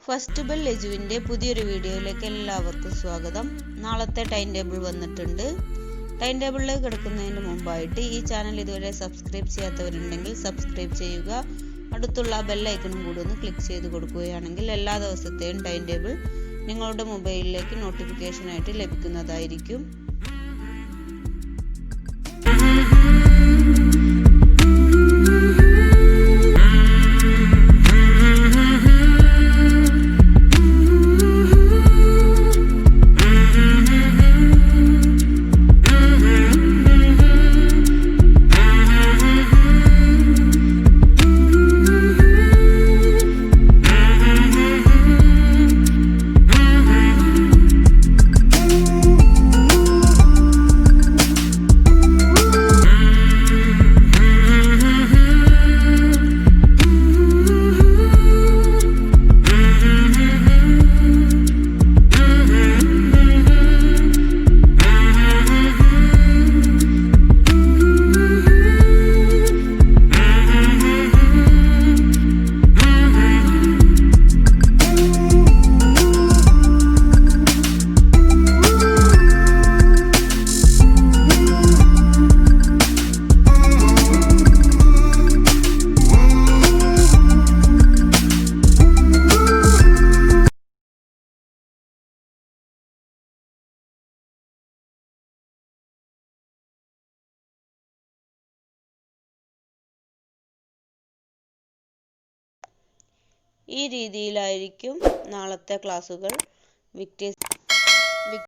First bell എജുവിൻ്റെ പുതിയൊരു വീഡിയോയിലേക്ക് എല്ലാവർക്കും സ്വാഗതം. നാളത്തെ ടൈം ടേബിൾ വന്നിട്ടുണ്ട്. ടൈം ടേബിളിലേക്ക് കിടക്കുന്നതിന് മുമ്പായിട്ട് ഈ ചാനൽ ഇതുവരെ സബ്സ്ക്രൈബ് ചെയ്യാത്തവരുണ്ടെങ്കിൽ സബ്സ്ക്രൈബ് ചെയ്യുക. അടുത്തുള്ള ബെൽ ഐക്കണും കൂടി ഒന്ന് ക്ലിക്ക് ചെയ്ത് കൊടുക്കുകയാണെങ്കിൽ എല്ലാ ദിവസത്തെയും ടൈം ടേബിൾ നിങ്ങളുടെ മൊബൈലിലേക്ക് നോട്ടിഫിക്കേഷനായിട്ട് ലഭിക്കുന്നതായിരിക്കും. ഈ രീതിയിലായിരിക്കും നാളത്തെ ക്ലാസ്സുകൾ. വിക്ടേഴ്സ്